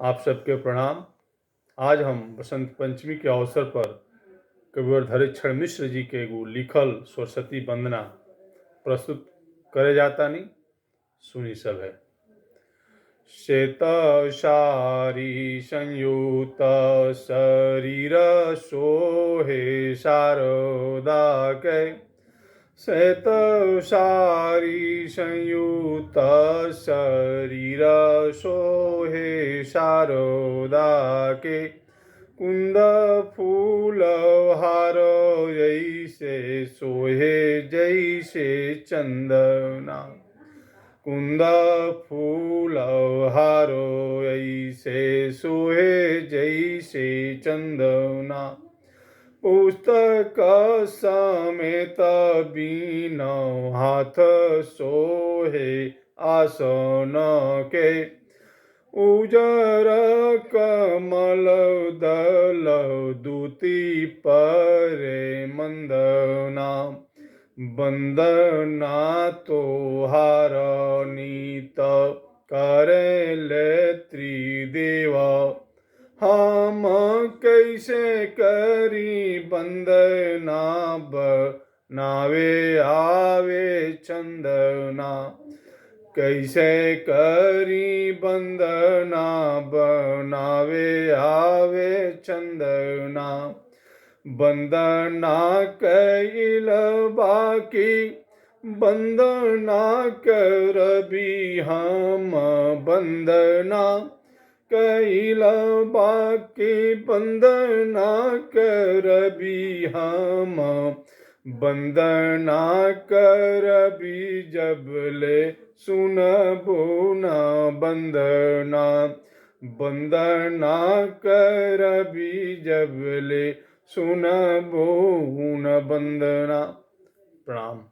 आप सबके प्रणाम। आज हम बसंत पंचमी के अवसर पर कविवर धरेक्षण मिश्र जी के एगो लिखल सरस्वती वंदना प्रस्तुत करे जातानी। सुनी सब है। श्वेत सारी संयुक्त शरीर सोहे शारदा के, श्वेत सारी संयुक्त शरीर सोहे शारदा के, कुंद फूल हार जैसे सोहे जैसे चंदना, कुंद फूल हार ऐसे सोहे जैसे चंदना, पुस्तक समेत बीन हाथ सोहे आसन के, उजर कमल दल दूती परे मंदना, वंदना तोहार नीत करे ले त्रिदेव, हम कैसे करी वंदना बनावे आवे चंदना, कैसे करी वंदना बनावे आवे चंदना, वंदना कैल बाकी वंदना करबी हम, वंदना कैल बाकी वंदना करबी हम, वंदना करबी जबले सुनबो न वंदना, वंदना करबी जबले सुनबो न वंदना। प्रणाम।